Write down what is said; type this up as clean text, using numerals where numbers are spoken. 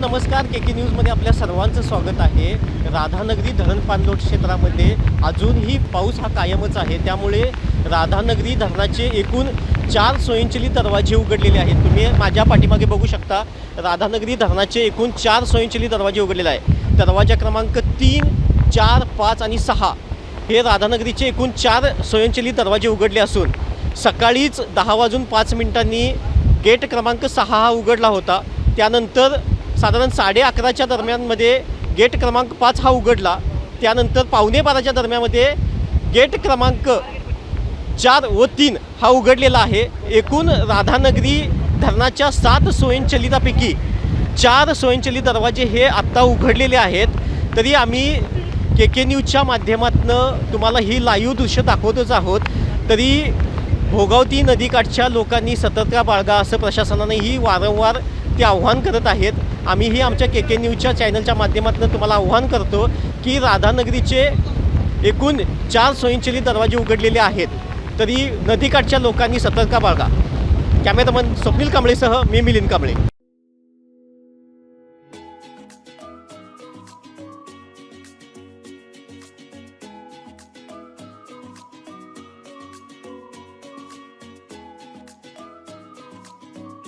नमस्कार, के न्यूजमध्ये आपल्या सर्वांचं स्वागत आहे। राधानगरी धरण पाणलोट क्षेत्रामध्ये अजूनही पाऊस हा कायमच आहे। त्यामुळे राधानगरी धरणाचे एकूण 4 स्वयंचलित दरवाजे उघडलेले आहेत। तुम्ही माझ्या पाठीमागे बघू शकता, राधानगरी धरणाचे एकूण 4 स्वयंचलित दरवाजे उघडलेले आहे। दरवाजा क्रमांक 3, 4, 5 आणि 6 हे राधानगरीचे एकूण 4 स्वयंचलित दरवाजे उघडले असून सकाळीच 10:05 गेट क्रमांक 6 हा उघडला होता। त्यानंतर साधारण 11:30च्या दरम्यानमध्ये गेट क्रमांक 5 हा उघडला। त्यानंतर 11:45च्या दरम्यानमध्ये गेट क्रमांक 4 व 3 हा उघडलेला आहे। एकूण राधानगरी धरणाच्या 7 स्वयंचलितापैकी 4 स्वयंचलित दरवाजे हे आत्ता उघडलेले आहेत। तरी आम्ही के न्यूजच्या माध्यमातून तुम्हाला ही लाईव्ह दृश्य दाखवतच आहोत। तरी भोगावती नदीकाठच्या लोकांनी सतर्कता बाळगा असं प्रशासनानेही वारंवार ते आव्हान करत आहेत। आम्हीही आमच्या के न्यूजच्या चॅनलच्या माध्यमातून तुम्हाला आव्हान करतो की राधानगरीचे एकूण 4 स्वयंचलित दरवाजे उघडलेले आहेत। तरी नदीकाठच्या लोकांनी सतर्कता बाळगा। कॅमेरामन स्वप्नील कांबळेसह मी मिलिंद कांबळे।